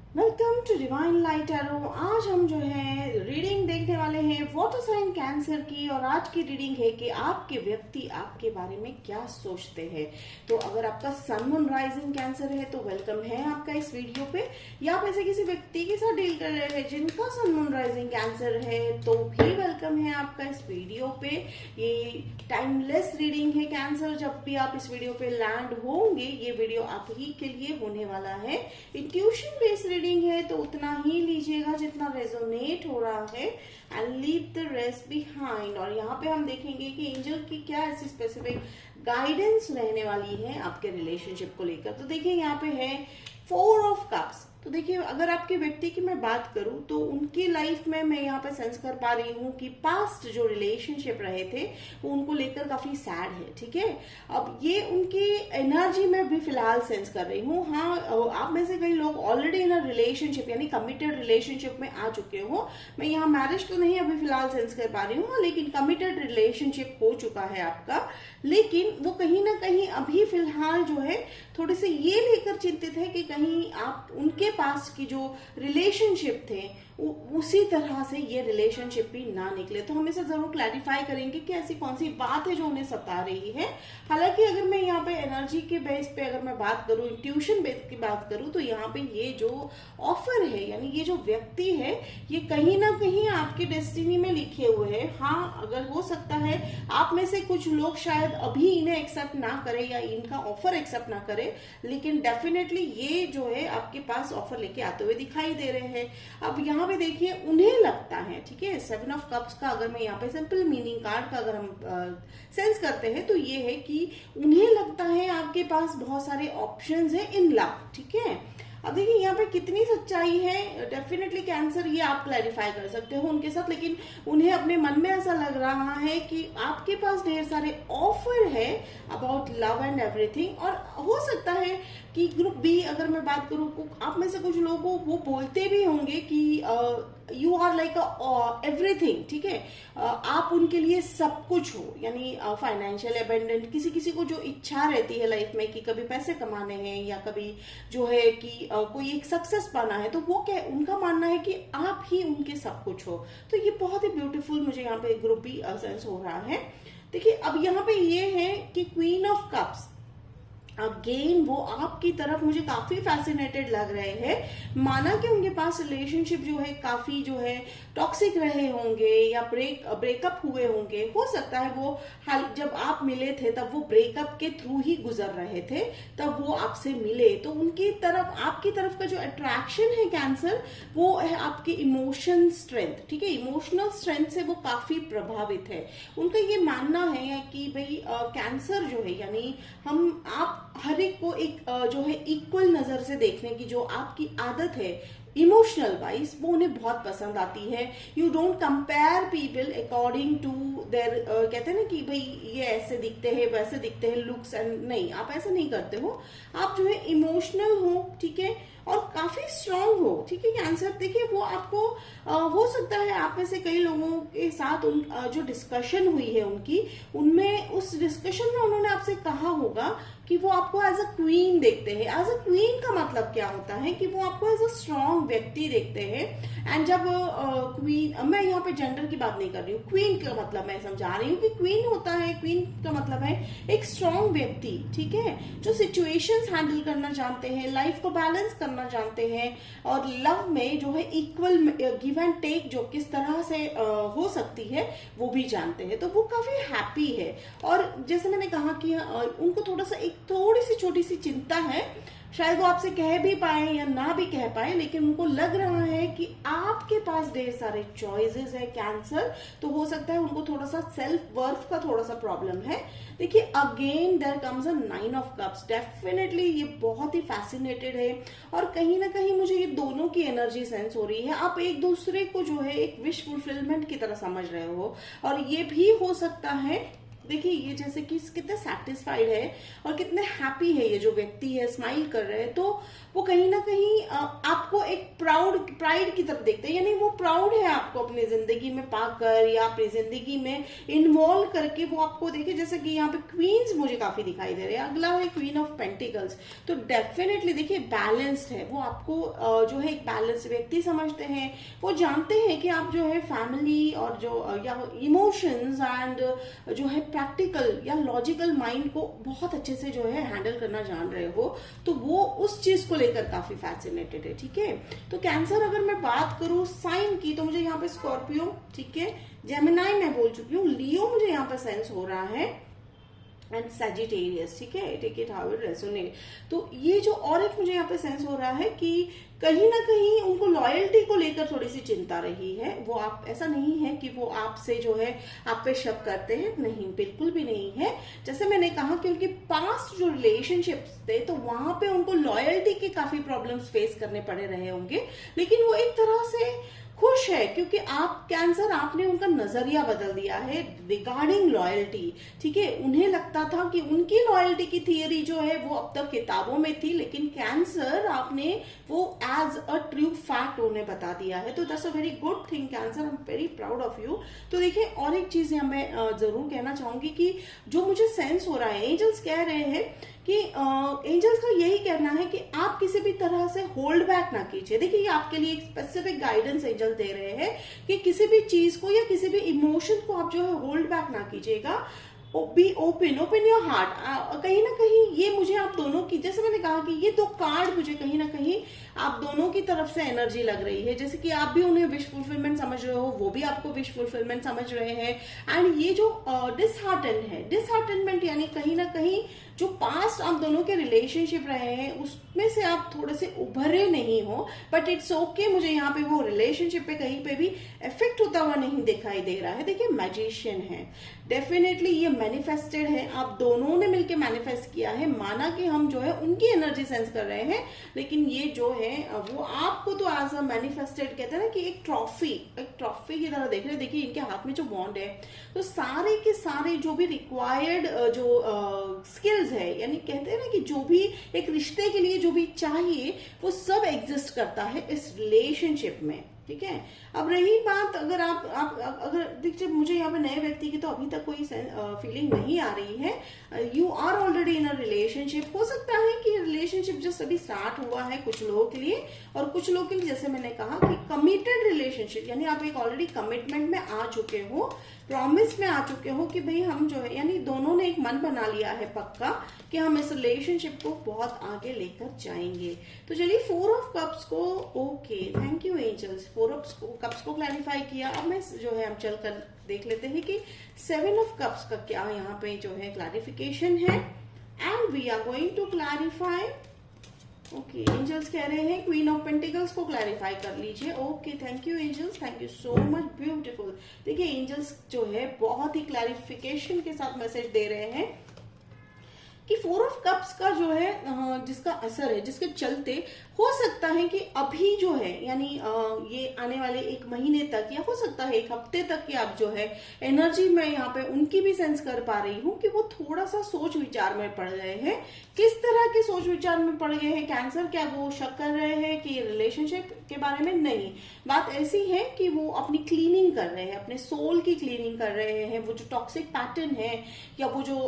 Welcome to divine light arrow. आज हम जो है रीडिंग देखने वाले हैं वाटर साइन कैंसर की। और आज की रीडिंग है कि आपके व्यक्ति आपके बारे में क्या सोचते हैं। तो अगर आपका सन मून राइजिंग कैंसर है तो वेलकम है आपका इस वीडियो पे। या आप ऐसे किसी व्यक्ति के साथ डील कर रहे हैं जिनका सन मून राइजिंग कैंसर है तो भी वेलकम है आपका इस वीडियो पे। ये टाइमलेस रीडिंग है कैंसर। जब भी आप इस वीडियो पे लैंड होंगे ये वीडियो आप ही के लिए होने वाला है। इंट्यूशन बेस्ड रीडिंग है तो उतना ही लीजिएगा जितना रेजोनेट हो रहा है and leave the rest behind. और यहाँ पे हम देखेंगे कि एंजल की क्या ऐसी स्पेसिफिक गाइडेंस रहने वाली है आपके रिलेशनशिप को लेकर। तो देखिए यहाँ पे है 4 ऑफ कप्स। तो देखिए अगर आपके व्यक्ति की मैं बात करूं तो उनकी लाइफ में मैं यहाँ पे सेंस कर पा रही हूँ कि पास्ट जो रिलेशनशिप रहे थे वो उनको लेकर काफी सैड है। ठीक है, अब ये उनकी एनर्जी में भी फिलहाल सेंस कर रही हूँ। हाँ, आप में से कई लोग ऑलरेडी इन रिलेशनशिप यानी कमिटेड रिलेशनशिप में आ चुके हो। मैं यहाँ मैरिज तो नहीं अभी फिलहाल सेंस कर पा रही हूँ, लेकिन कमिटेड रिलेशनशिप हो चुका है आपका। लेकिन वो कहीं ना कहीं अभी फिलहाल जो है थोड़े से ये लेकर चिंतित है कि कहीं आप उनके पास की जो रिलेशनशिप थे उसी तरह से ये रिलेशनशिप भी ना निकले। तो हम इसे जरूर क्लैरिफाई करेंगे कि ऐसी कौन सी बात है जो उन्हें सता रही है। हालांकि अगर मैं यहाँ पे एनर्जी के बेस पे अगर मैं बात करूँ, इंट्यूशन बेस की बात करूँ, तो यहाँ पे ये जो ऑफर है यानी ये जो व्यक्ति है ये कहीं ना कहीं आपकी डेस्टिनी में लिखे हुए है। हाँ, अगर हो सकता है आप में से कुछ लोग शायद अभी इन्हें एक्सेप्ट ना करे या इनका ऑफर एक्सेप्ट ना करे, लेकिन डेफिनेटली ये जो है आपके पास ऑफर लेके आते हुए दिखाई दे रहे हैं। अब यहाँ पे देखिए उन्हें लगता है, ठीक है, 7 ऑफ कप्स का अगर मैं यहाँ पे सिंपल मीनिंग कार्ड का अगर हम सेंस करते हैं तो ये है कि उन्हें लगता है आपके पास बहुत सारे ऑप्शंस है इन लव। ठीक है, अब देखिए यहाँ पे कितनी सच्चाई है डेफिनेटली कैंसर ये आप क्लैरिफाई कर सकते हो उनके साथ। लेकिन उन्हें अपने मन में ऐसा लग रहा है कि आपके पास ढेर सारे ऑफर है अबाउट लव एंड एवरीथिंग। और हो सकता है कि ग्रुप बी अगर मैं बात करूँ, आप में से कुछ लोगों वो बोलते भी होंगे कि यू आर लाइक एवरीथिंग। ठीक है, आप उनके लिए सब कुछ हो, यानी फाइनेंशियल अबेंडेंट। किसी किसी को जो इच्छा रहती है लाइफ में कि कभी पैसे कमाने हैं या कभी जो है कि कोई एक सक्सेस पाना है, तो वो क्या उनका मानना है कि आप ही उनके सब कुछ हो। तो ये बहुत ही ब्यूटीफुल मुझे यहाँ पे ग्रुप बी सेंस हो रहा है। देखिए अब यहाँ पे ये है कि क्वीन ऑफ कप्स अगेन वो आपकी तरफ मुझे काफी फैसिनेटेड लग रहे हैं। माना कि उनके पास रिलेशनशिप जो है काफी जो है टॉक्सिक रहे होंगे या ब्रेकअप हुए होंगे। हो सकता है वो जब आप मिले थे तब वो ब्रेकअप के थ्रू ही गुजर रहे थे, तब वो आपसे मिले। तो उनकी तरफ आपकी तरफ का जो अट्रैक्शन है कैंसर वो है आपकी इमोशन स्ट्रेंथ। ठीक है, इमोशनल स्ट्रेंथ से वो काफी प्रभावित है। उनका ये मानना है कि भाई कैंसर जो है यानी आप हर एक को एक जो है इक्वल नजर से देखने की जो आपकी आदत है इमोशनल वाइज वो उन्हें बहुत पसंद आती है। You don't compare people according to their, कहते हैं ना कि भाई ये ऐसे दिखते हैं वैसे दिखते हैं लुक्स एंड, नहीं आप ऐसा नहीं करते हो। आप जो है इमोशनल हो, ठीक है, और काफी स्ट्रांग हो। ठीक है कैंसर, देखिए वो आपको हो सकता है आप में से कई लोगों के साथ जो डिस्कशन हुई है उनकी, उनमें उस डिस्कशन में उन्होंने आपसे कहा होगा कि वो आपको एज अ क्वीन देखते हैं। एज अ क्वीन का मतलब क्या होता है कि वो आपको एज अ स्ट्रांग व्यक्ति देखते हैं। एंड जब क्वीन, मैं यहाँ पे जेंडर की बात नहीं कर रही हूँ, क्वीन का मतलब मैं समझा रही हूँ कि क्वीन होता है, क्वीन का मतलब है एक स्ट्रांग व्यक्ति। ठीक है, जो सिचुएशंस हैंडल करना जानते हैं, लाइफ को बैलेंस करना जानते हैं, और लव में जो है इक्वल गिव एंड टेक जो किस तरह से हो सकती है वो भी जानते हैं। तो वो काफी हैप्पी है। और जैसे मैंने कहा कि उनको थोड़ा सा एक थोड़ी सी छोटी सी चिंता है, शायद वो आपसे कह भी पाए या ना भी कह पाए, लेकिन उनको लग रहा है कि आपके पास ढेर सारे चॉइसेस है कैंसर। तो हो सकता है उनको थोड़ा सा सेल्फ वर्थ का थोड़ा सा प्रॉब्लम है। देखिए again there comes a 9 of cups. Definitely ये बहुत ही फैसिनेटेड है और कहीं ना कहीं मुझे ये दोनों की एनर्जी सेंस हो रही है। आप एक दूसरे को जो है एक विश फुलफिलमेंट की तरह समझ रहे हो, और ये भी हो सकता है देखिए ये जैसे कि कितने सेटिस्फाइड है और कितने हैप्पी है ये जो व्यक्ति है, स्माइल कर रहे हैं, तो वो कहीं ना कहीं आपको एक प्राइड की तरफ देखते हैं, यानी वो प्राउड है आपको अपनी जिंदगी में पाकर या अपनी जिंदगी में इन्वॉल्व करके। वो आपको देखिए जैसे कि यहाँ पे क्वींस मुझे काफी दिखाई दे रहे हैं, अगला है क्वीन ऑफ पेंटिकल्स। तो डेफिनेटली देखिए बैलेंस्ड है वो, आपको जो है एक बैलेंस्ड व्यक्ति समझते हैं। वो जानते हैं कि आप जो है फैमिली और जो या इमोशंस एंड जो है प्रैक्टिकल या लॉजिकल माइंड को बहुत अच्छे से जो है हैंडल करना जान रहे हो, तो वो उस चीज को लेकर काफी फैसिनेटेड है। ठीक है, तो कैंसर अगर मैं बात करूं साइन की, तो मुझे यहाँ पे स्कॉर्पियो, ठीक है, जेमिनाई मैं बोल चुकी हूँ, लियो मुझे यहाँ पे सेंस हो रहा है, एंड सजिटेरियस। ठीक है, take it how it resonate. तो ये जो और एक मुझे यहाँ पे सेंस हो रहा है कि कहीं ना कहीं उनको लॉयल्टी को लेकर थोड़ी सी चिंता रही है। वो आप, ऐसा नहीं है कि वो आपसे जो है आप पे शक करते हैं, नहीं, बिल्कुल भी नहीं है। जैसे मैंने कहा कि उनके पास्ट जो रिलेशनशिप्स थे, तो वहां पे उनको लॉयल्टी के काफी प्रॉब्लम्स फेस करने पड़े रहे होंगे, लेकिन वो एक तरह से खुश है क्योंकि आप कैंसर, आपने उनका नजरिया बदल दिया है रिगार्डिंग लॉयल्टी। ठीक है, उन्हें लगता था कि उनकी लॉयल्टी की थियरी जो है वो अब तक किताबों में थी, लेकिन कैंसर आपने वो एज अ ट्रू फैक्ट उन्हें बता दिया है। तो that's a very good thing cancer, I am very proud of you. तो देखिए और एक चीज यहाँ मैं जरूर कहना चाहूंगी कि जो मुझे सेंस हो रहा है, एंजल्स कह रहे हैं कि एंजल्स का यही कहना है कि आप किसी भी तरह से होल्ड बैक ना कीजिए। देखिए ये आपके लिए एक स्पेसिफिक गाइडेंस एंजल दे रहे हैं कि किसी भी चीज को या किसी भी इमोशन को आप जो है होल्ड बैक ना कीजिएगा। Be open your heart. कहीं ना कहीं ये मुझे आप दोनों की, जैसे मैंने कहा कि ये दो कार्ड मुझे कहीं ना कहीं आप दोनों की तरफ से एनर्जी लग रही है। जैसे कि आप भी उन्हें विश फुलफिलमेंट समझ रहे हो, वो भी आपको विश फुलफिलमेंट समझ रहे हैं। एंड ये जो डिसहार्टनमेंट यानी कहीं ना कहीं जो पास्ट आप दोनों के रिलेशनशिप रहे हैं उसमें से आप थोड़े से उभरे नहीं हो, बट इट्स ओके। मुझे यहाँ पे वो रिलेशनशिप पे कहीं पे भी इफेक्ट होता हुआ नहीं दिखाई दे रहा है। देखिए मैजिशियन है, डेफिनेटली ये मैनिफेस्टेड है, आप दोनों ने मिलकर मैनिफेस्ट किया है, माना कि हम जो है उनकी एनर्जी सेंस कर रहे हैं, लेकिन ये जो है वो आपको तो एज अ मैनिफेस्टेड कहते हैं ना कि एक ट्रॉफी की तरह देख रहे हैं। देखिए इनके हाथ में जो बॉन्ड है, तो सारे के सारे जो भी रिक्वायर्ड जो स्किल्स है, यानी कहते हैं ना कि जो भी एक रिश्ते के लिए जो भी चाहिए वो सब एग्जिस्ट करता है इस रिलेशनशिप में। ठीक है, अब रही बात अगर आप अगर देखिए मुझे यहाँ पे नए व्यक्ति की तो अभी तक कोई फीलिंग नहीं आ रही है। You are already in a relationship. हो सकता है कि रिलेशनशिप जस्ट अभी स्टार्ट हुआ है कुछ लोगों के लिए, और कुछ लोगों के लिए जैसे मैंने कहा कि कमिटेड रिलेशनशिप, यानी आप एक ऑलरेडी कमिटमेंट में आ चुके हो, प्रॉमिस में आ चुके हो कि भाई हम जो है, यानी दोनों ने एक मन बना लिया है पक्का कि हम इस रिलेशनशिप को बहुत आगे लेकर जाएंगे। तो चलिए 4 ऑफ कप्स को, okay thank you angels, 4 of cups को क्लैरिफाई किया। अब मैं जो है हम चलकर देख लेते हैं कि 7 ऑफ कप्स का क्या यहाँ पे जो है क्लैरिफिकेशन है, and we are going to clarify. Okay angels कह रहे हैं क्वीन ऑफ पेंटिकल्स को क्लैरिफाई कर लीजिए। Okay thank you angels, thank you so much, beautiful. देखिए एंजल्स जो है बहुत ही क्लैरिफिकेशन के साथ मैसेज दे रहे हैं कि 4 ऑफ कप्स का जो है जिसका असर है, जिसके चलते हो सकता है कि अभी जो है यानी ये आने वाले 1 महीने तक या हो सकता है 1 हफ्ते तक की आप जो है एनर्जी में यहाँ पे उनकी भी सेंस कर पा रही हूँ कि वो थोड़ा सा सोच विचार में पड़ गए हैं। किस तरह के सोच विचार में पड़ गए हैं कैंसर? क्या वो शक कर रहे हैं कि रिलेशनशिप के बारे में? नहीं, बात ऐसी है कि वो अपनी क्लीनिंग कर रहे हैं, अपने सोल की क्लीनिंग कर रहे हैं। वो जो टॉक्सिक पैटर्न है या वो जो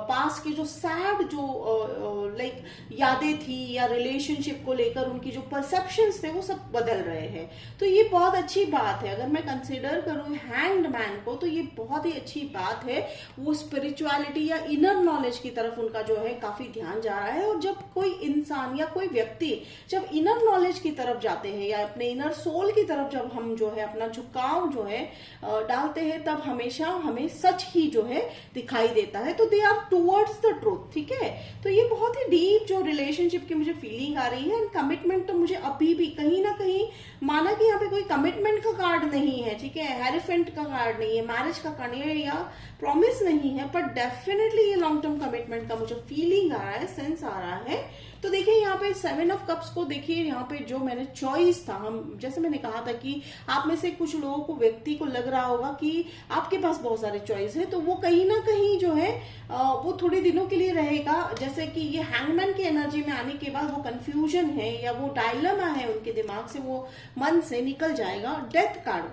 पास्ट के जो सैड जो लाइक यादें थी या रिलेशनशिप को लेकर उनकी जो परसेप्शंस थे वो सब बदल रहे हैं। तो ये बहुत अच्छी बात है। अगर मैं कंसिडर करूं हैंग्ड मैन को तो ये बहुत ही अच्छी बात है। वो स्पिरिचुअलिटी या इनर नॉलेज की तरफ उनका जो है काफी ध्यान जा रहा है। और जब कोई इंसान या कोई व्यक्ति जब इनर नॉलेज की तरफ जाते हैं या अपने इनर सोल की तरफ जब हम जो है अपना झुकाव जो है डालते हैं, तब हमेशा हमें सच ही जो है दिखाई देता है। तो they are towards the truth. ठीक है, तो ये बहुत ही डीप जो रिलेशनशिप की मुझे फीलिंग आ रही है। कमिटमेंट तो मुझे अभी भी कहीं ना कहीं, माना कि यहाँ पे कोई कमिटमेंट का कार्ड नहीं है, ठीक है, हेरिफेंट का कार्ड नहीं है, मैरिज का कार्ड नहीं है या प्रॉमिस नहीं है, पर डेफिनेटली ये लॉन्ग टर्म कमिटमेंट का मुझे फीलिंग आ रहा है, सेंस आ रहा है। तो देखिए यहाँ पे 7 ऑफ कप्स को देखिए, यहाँ पे जो मैंने चॉइस था, हम जैसे मैंने कहा था कि आप में से कुछ लोगों को, व्यक्ति को लग रहा होगा कि आपके पास बहुत सारे चॉइस है, तो वो कहीं ना कहीं जो है वो थोड़े दिनों के लिए रहेगा। जैसे कि ये हैंगमैन की एनर्जी में आने के बाद वो कंफ्यूजन है या वो डायलेमा है उनके दिमाग से, वो मन से निकल जाएगा। डेथ कार्ड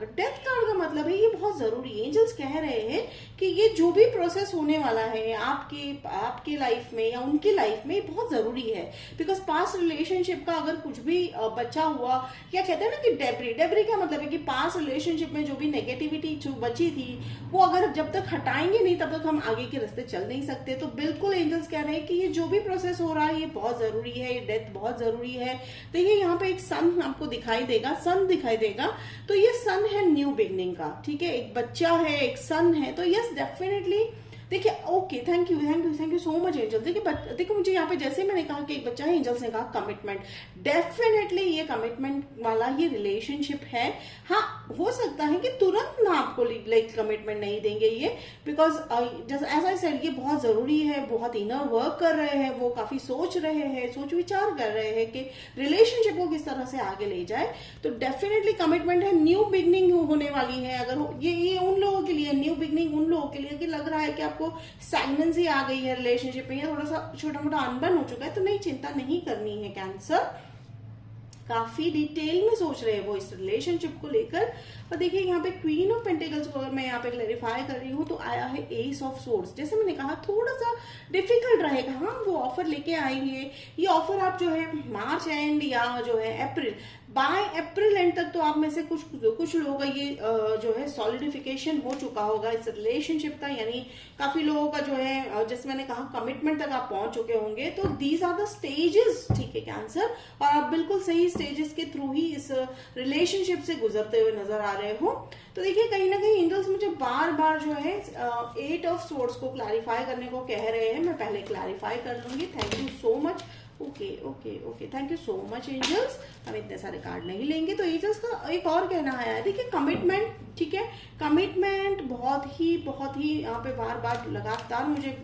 का मतलब है ये बहुत जरूरी है। एंजल्स कह रहे हैं कि ये जो भी प्रोसेस होने वाला है आपके लाइफ में या उनकी लाइफ में, ये बहुत जरूरी है। बिकॉज पास्ट रिलेशनशिप का अगर कुछ भी बचा हुआ, या कहते हैं ना कि डेब्री का मतलब है कि पास्ट रिलेशनशिप में जो भी नेगेटिविटी जो बची थी, वो अगर जब तक हटाएंगे नहीं तब तक हम आगे के रास्ते चल नहीं सकते। तो बिल्कुल एंजल्स कह रहे हैं कि ये जो भी प्रोसेस हो रहा है ये बहुत जरूरी है, ये डेथ बहुत जरूरी है। देखिए यहाँ पे एक सन आपको दिखाई देगा, तो ये सन है न्यू बिगनिंग का, ठीक है। एक बच्चा है, एक सन है, तो यस डेफिनेटली देखिए, okay, thank you so much angel. देखिए मुझे यहाँ पे जैसे मैंने कहा कि एक बच्चा है, एंजल्स ने कहा कमिटमेंट, डेफिनेटली ये कमिटमेंट वाला ये रिलेशनशिप है। हाँ, हो सकता है कि तुरंत ना आपको लाइक कमिटमेंट नहीं देंगे ये, बिकॉज जैसे एज आई सेड ये बहुत जरूरी है, बहुत इनर वर्क कर रहे हैं, वो काफी सोच रहे हैं, सोच विचार कर रहे हैं कि रिलेशनशिप को किस तरह से आगे ले जाए। तो डेफिनेटली कमिटमेंट है, न्यू बिगनिंग होने वाली है। अगर ये उन लोगों के लिए न्यू बिगनिंग, उन लोगों के लिए कि लग रहा है कि आपको स्टैग्नेंसी आ गई है रिलेशनशिप में, या थोड़ा सा छोटा मोटा अनबन हो चुका है, तो नहीं, चिंता नहीं करनी है कैंसर। काफी डिटेल में सोच रहे हैं वो इस रिलेशनशिप को लेकर। और देखिए यहाँ पे क्वीन ऑफ पेंटिकल्स को अगर मैं यहाँ पे क्लैरिफाई कर रही हूँ तो आया है एस ऑफ सोर्ड्स। जैसे मैंने कहा थोड़ा सा डिफिकल्ट रहेगा, हाँ वो ऑफर लेके आएंगे। ये ऑफर आप जो है मार्च एंड या जो है अप्रैल, बाय अप्रैल एंड तक तो आप में से कुछ लोगों का ये जो है सॉलिडिफिकेशन हो चुका होगा इस रिलेशनशिप का, यानी काफी लोगों का जो है जैसे मैंने कहा कमिटमेंट तक आप पहुंच चुके होंगे। तो दीज आर द स्टेजेस, ठीक है कैंसर, और आप बिल्कुल सही स्टेजेस के थ्रू ही इस रिलेशनशिप से गुजरते हुए नजर आ रहे हो। तो देखिए कहीं ना कहीं एंजल्स मुझे बार बार जो है 8 ऑफ सोर्ड्स को क्लैरिफाई करने को कह रहे हैं। मैं पहले क्लैरिफाई कर लूंगी। Thank you so much. Okay, thank you so much angels. हम इतने सारे कार्ड नहीं लेंगे। तो एंजल्स का एक और कहना है, देखिए कमिटमेंट, ठीक है, कमिटमेंट बहुत ही यहाँ पे बार बार लगातार मुझे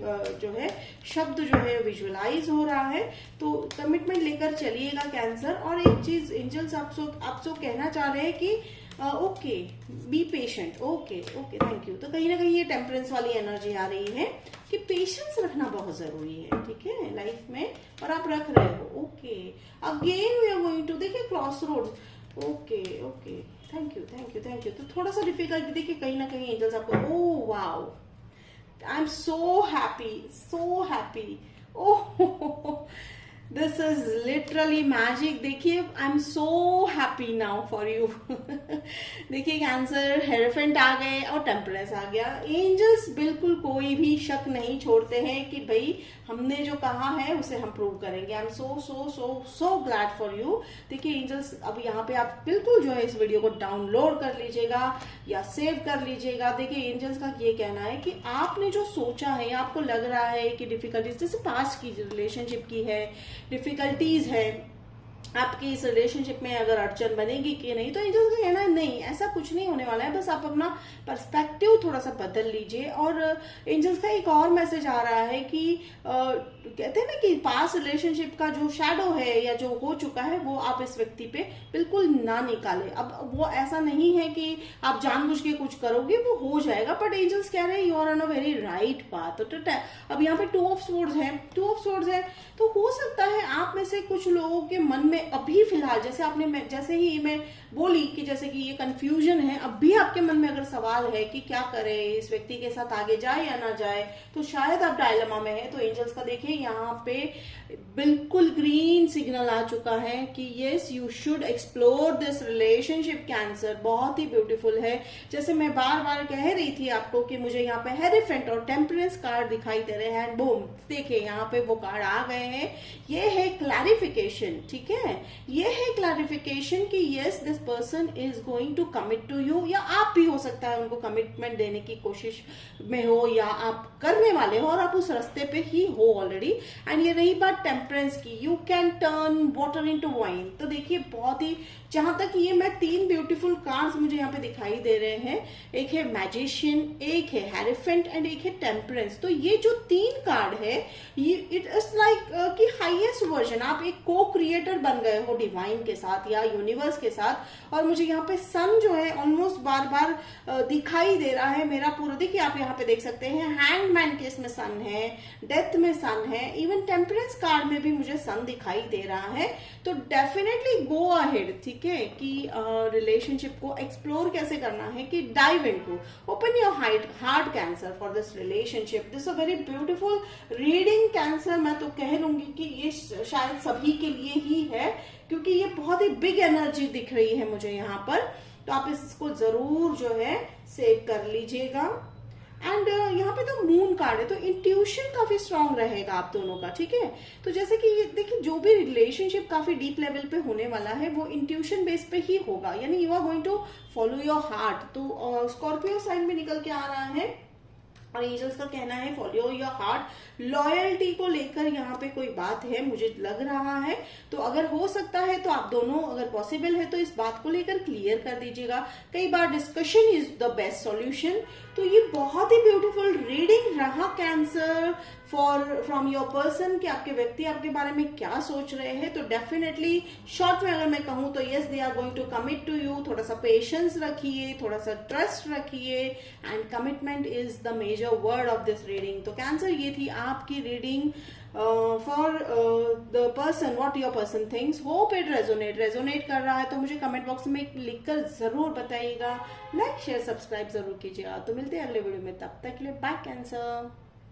जो है शब्द जो है विजुअलाइज हो रहा है। तो कमिटमेंट लेकर चलिएगा कैंसर। और एक चीज एंजल्स आपसे कहना चाह रहे हैं कि okay, be patient. Okay, thank you. तो कहीं ना कहीं ये टेम्परेंस वाली एनर्जी आ रही है कि पेशेंस रखना बहुत जरूरी है, ठीक है, लाइफ में, और आप रख रहे हो। Okay, again we are going to, देखिए cross road. Okay, thank you. तो थोड़ा सा डिफिकल्ट, देखिए कहीं ना कहीं एंजल्स आपको, oh wow, I am so happy. Oh this is literally magic. देखिए I am so happy now for you. देखिए कैंसर, हेरोफेंट आ गए और टेम्परेंस आ गया। एंजल्स बिल्कुल कोई भी शक नहीं छोड़ते हैं कि भाई हमने जो कहा है उसे हम प्रूव करेंगे। आई am so glad for you. देखिए एंजल्स, अब यहाँ पे आप बिल्कुल जो है इस वीडियो को डाउनलोड कर लीजिएगा या सेव कर लीजिएगा। देखिए एंजल्स का ये कहना है कि आपने जो सोचा है, आपको लग रहा है कि डिफिकल्टीज, जैसे पास्ट की रिलेशनशिप की है, डिफिकल्टीज है आपकी इस रिलेशनशिप में, अगर अड़चन बनेगी कि नहीं, तो एंजल्स का कहना है नहीं, ऐसा कुछ नहीं होने वाला है। बस आप अपना पर्सपेक्टिव थोड़ा सा बदल लीजिए। और एंजल्स का एक और मैसेज आ रहा है कि कहते हैं ना कि पास्ट रिलेशनशिप का जो शैडो है या जो हो चुका है वो आप इस व्यक्ति पे बिल्कुल ना निकाले। अब वो ऐसा नहीं है कि आप जानबूझ के कुछ करोगे, वो हो जाएगा। बट एंजल्स कह रहे हैं you are on a very right path. तो अब यहाँ पे 2 ऑफ सोर्ड्स है, तो हो सकता है आप में से कुछ लोगों के मन में अभी फिलहाल, जैसे ही मैं बोली कि जैसे कि ये कंफ्यूजन है, अब भी आपके मन में अगर सवाल है कि क्या करे, इस व्यक्ति के साथ आगे जाए या ना जाए, तो शायद आप डायलेमा में है। तो एंजल्स का देखिए यहाँ पे बिल्कुल ग्रीन सिग्नल आ चुका है कि yes you should explore this relationship cancer. बहुत ही ब्यूटीफुल है। जैसे मैं बार बार कह रही थी आपको कि मुझे यहाँ पे हेरोफेंट और टेम्परेंस कार्ड दिखाई दे रहे हैं। बूम, देखिए यहाँ पे वो कार्ड आ गए हैं। ये है क्लैरिफिकेशन, ठीक है, ये है क्लैरिफिकेशन कि yes this person is going to commit to you, या आप भी हो सकता है उनको कमिटमेंट देने की कोशिश में हो, या आप करने वाले हो और आप उस रास्ते पे ही हो ऑलरेडी। एंड ये रही बात टेम्परेंस की, you can turn water into wine. तो देखिए बहुत ही, जहां तक ये मैं 3 ब्यूटीफुल कार्ड्स मुझे यहाँ पे दिखाई दे रहे हैं, एक है मैजिशियन, एक है हेरोफेंट एंड एक है टेम्परेंस। तो ये जो 3 कार्ड है ये इट इज लाइक कि हाईएस्ट वर्जन, आप एक को क्रिएटर बन गए हो डिवाइन के साथ या यूनिवर्स के साथ। और मुझे यहाँ पे सन जो है ऑलमोस्ट बार बार दिखाई दे रहा है मेरा पूरा। देखिए आप यहाँ पे देख सकते हैं हैंगमैन केस में सन है, डेथ में सन है, इवन टेम्परेंस कार्ड में भी मुझे सन दिखाई दे रहा है। तो डेफिनेटली गो अहेड, ठीक है, कि रिलेशनशिप को एक्सप्लोर कैसे करना है, कि dive into, open your heart cancer for this relationship. This a very beautiful reading cancer. मैं तो कह लूंगी कि ये शायद सभी के लिए ही है, क्योंकि ये बहुत ही बिग एनर्जी दिख रही है मुझे यहाँ पर। तो आप इसको जरूर जो है सेव कर लीजिएगा। एंड यहाँ पे तो मून कार्ड है, तो इंट्यूशन काफी स्ट्रांग रहेगा आप दोनों का, ठीक है। तो जैसे कि ये देखिए जो भी रिलेशनशिप काफी डीप लेवल पे होने वाला है वो इंट्यूशन बेस पे ही होगा, यानी you are going to follow your heart. तो स्कॉर्पियो साइन में निकल के आ रहा है और एंजल्स का कहना है फॉलो योर हार्ट। लॉयल्टी को लेकर यहाँ पे कोई बात है मुझे लग रहा है, तो अगर हो सकता है तो आप दोनों, अगर पॉसिबल है तो इस बात को लेकर क्लियर कर दीजिएगा। कई बार discussion is the best solution. तो ये बहुत ही ब्यूटीफुल रीडिंग रहा कैंसर फ्रॉम योर पर्सन, कि आपके व्यक्ति आपके बारे में क्या सोच रहे हैं। तो डेफिनेटली शॉर्ट में अगर मैं कहूँ तो yes they are going to commit to you. थोड़ा सा पेशेंस रखिए, थोड़ा सा ट्रस्ट रखिए, and commitment is the major word of this reading. तो कैंसर ये थी आपकी reading for the person, what your person thinks. Hope it resonate कर रहा है तो मुझे कमेंट बॉक्स में लिखकर जरूर बताइएगा। लाइक शेयर सब्सक्राइब जरूर कीजिएगा। तो मिलते हैं अगले वीडियो में, तब तक के लिए बाय कैंसर।